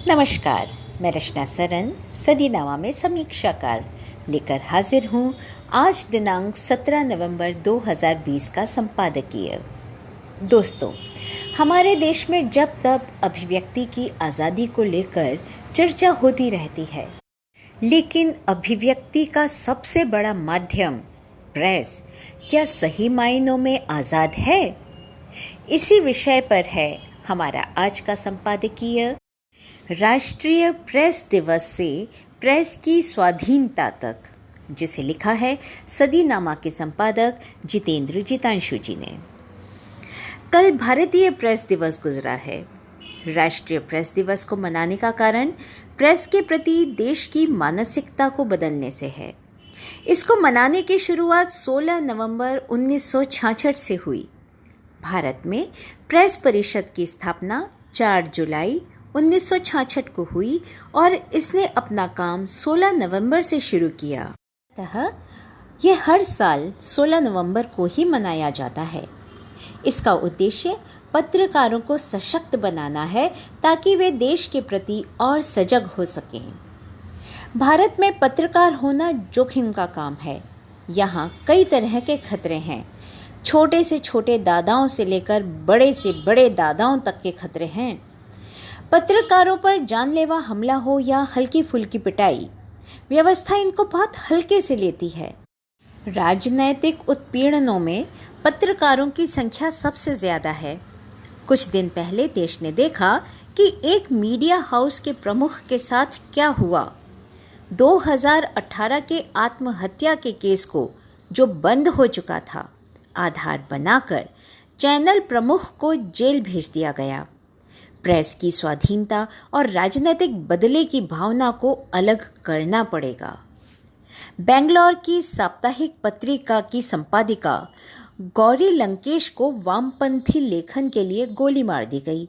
नमस्कार। मैं रचना सरन सदीनामा में समीक्षाकार लेकर हाजिर हूँ आज दिनांक 17 नवंबर 2020 का संपादकीय। दोस्तों, हमारे देश में जब तब अभिव्यक्ति की आज़ादी को लेकर चर्चा होती रहती है, लेकिन अभिव्यक्ति का सबसे बड़ा माध्यम प्रेस क्या सही मायनों में आज़ाद है? इसी विषय पर है हमारा आज का संपादकीय। राष्ट्रीय प्रेस दिवस से प्रेस की स्वाधीनता तक, जिसे लिखा है सदीनामा के संपादक जितेंद्र जितांशु जी ने। कल भारतीय प्रेस दिवस गुजरा है। राष्ट्रीय प्रेस दिवस को मनाने का कारण प्रेस के प्रति देश की मानसिकता को बदलने से है। इसको मनाने की शुरुआत 16 नवंबर 1966 से हुई। भारत में प्रेस परिषद की स्थापना 4 जुलाई 1966 को हुई और इसने अपना काम 16 नवंबर से शुरू किया। अतः यह हर साल 16 नवंबर को ही मनाया जाता है। इसका उद्देश्य पत्रकारों को सशक्त बनाना है ताकि वे देश के प्रति और सजग हो सकें। भारत में पत्रकार होना जोखिम का काम है। यहाँ कई तरह के खतरे हैं। छोटे से छोटे दादाओं से लेकर बड़े से बड़े दादाओं तक के खतरे हैं। पत्रकारों पर जानलेवा हमला हो या हल्की फुल्की पिटाई, व्यवस्था इनको बहुत हल्के से लेती है। राजनैतिक उत्पीड़नों में पत्रकारों की संख्या सबसे ज़्यादा है। कुछ दिन पहले देश ने देखा कि एक मीडिया हाउस के प्रमुख के साथ क्या हुआ। 2018 के आत्महत्या के केस को, जो बंद हो चुका था, आधार बनाकर चैनल प्रमुख को जेल भेज दिया गया। प्रेस की स्वाधीनता और राजनीतिक बदले की भावना को अलग करना पड़ेगा। बेंगलोर की साप्ताहिक पत्रिका की संपादिका गौरी लंकेश को वामपंथी लेखन के लिए गोली मार दी गई।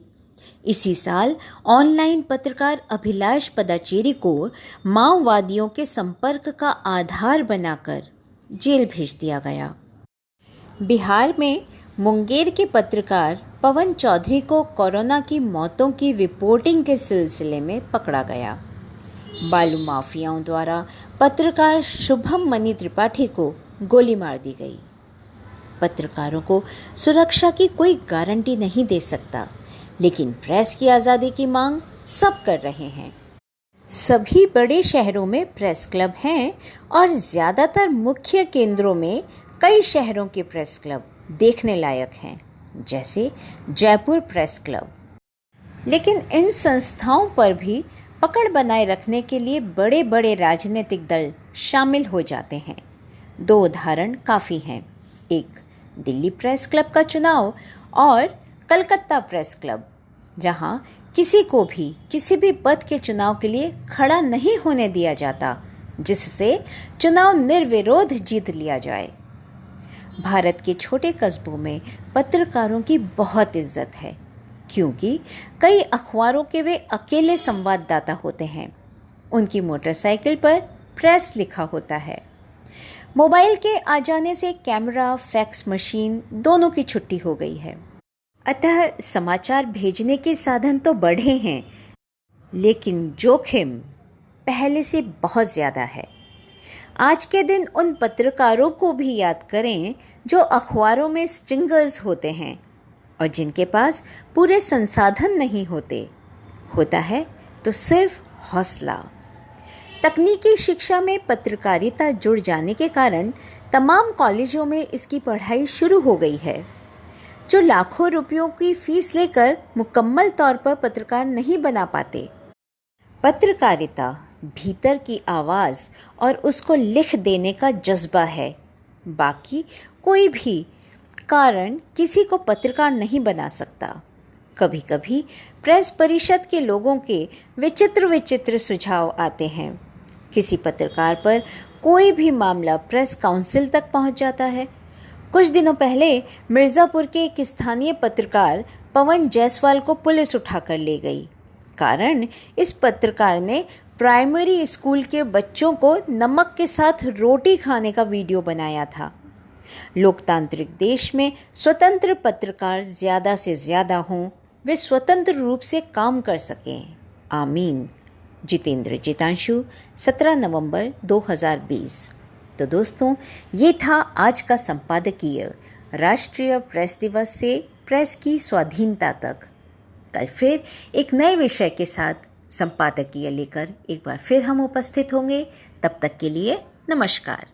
इसी साल ऑनलाइन पत्रकार अभिलाष पदाचेरी को माओवादियों के संपर्क का आधार बनाकर जेल भेज दिया गया। बिहार में मुंगेर के पत्रकार पवन चौधरी को कोरोना की मौतों की रिपोर्टिंग के सिलसिले में पकड़ा गया। बालू माफियाओं द्वारा पत्रकार शुभम मनी त्रिपाठी को गोली मार दी गई। पत्रकारों को सुरक्षा की कोई गारंटी नहीं दे सकता, लेकिन प्रेस की आज़ादी की मांग सब कर रहे हैं। सभी बड़े शहरों में प्रेस क्लब हैं और ज़्यादातर मुख्य केंद्रों में कई शहरों के प्रेस क्लब देखने लायक हैं, जैसे जयपुर प्रेस क्लब। लेकिन इन संस्थाओं पर भी पकड़ बनाए रखने के लिए बड़े बड़े राजनीतिक दल शामिल हो जाते हैं। 2 उदाहरण काफ़ी हैं। एक दिल्ली प्रेस क्लब का चुनाव और कलकत्ता प्रेस क्लब, जहां किसी को भी किसी भी पद के चुनाव के लिए खड़ा नहीं होने दिया जाता, जिससे चुनाव निर्विरोध जीत लिया जाए। भारत के छोटे कस्बों में पत्रकारों की बहुत इज्जत है, क्योंकि कई अखबारों के वे अकेले संवाददाता होते हैं। उनकी मोटरसाइकिल पर प्रेस लिखा होता है। मोबाइल के आ जाने से कैमरा, फैक्स मशीन दोनों की छुट्टी हो गई है। अतः समाचार भेजने के साधन तो बढ़े हैं, लेकिन जोखिम पहले से बहुत ज़्यादा है। आज के दिन उन पत्रकारों को भी याद करें जो अखबारों में स्ट्रिंगर्स होते हैं और जिनके पास पूरे संसाधन नहीं होते। होता है तो सिर्फ हौसला। तकनीकी शिक्षा में पत्रकारिता जुड़ जाने के कारण तमाम कॉलेजों में इसकी पढ़ाई शुरू हो गई है। जो लाखों रुपयों की फीस लेकर मुकम्मल तौर पर पत्रकार नहीं बना पाते। पत्रकारिता भीतर की आवाज़ और उसको लिख देने का जज्बा है। बाकी कोई भी कारण किसी को पत्रकार नहीं बना सकता। कभी कभी प्रेस परिषद के लोगों के विचित्र विचित्र सुझाव आते हैं। किसी पत्रकार पर कोई भी मामला प्रेस काउंसिल तक पहुंच जाता है। कुछ दिनों पहले मिर्ज़ापुर के एक स्थानीय पत्रकार पवन जायसवाल को पुलिस उठाकर ले गई। कारण इस पत्रकार ने प्राइमरी स्कूल के बच्चों को नमक के साथ रोटी खाने का वीडियो बनाया था। लोकतांत्रिक देश में स्वतंत्र पत्रकार ज़्यादा से ज़्यादा हों, वे स्वतंत्र रूप से काम कर सकें। आमीन। जितेंद्र जितांशु, 17 नवंबर 2020। तो दोस्तों, ये था आज का संपादकीय राष्ट्रीय प्रेस दिवस से प्रेस की स्वाधीनता तक। कल फिर एक नए विषय के साथ संपादकीय लेकर एक बार फिर हम उपस्थित होंगे। तब तक के लिए नमस्कार।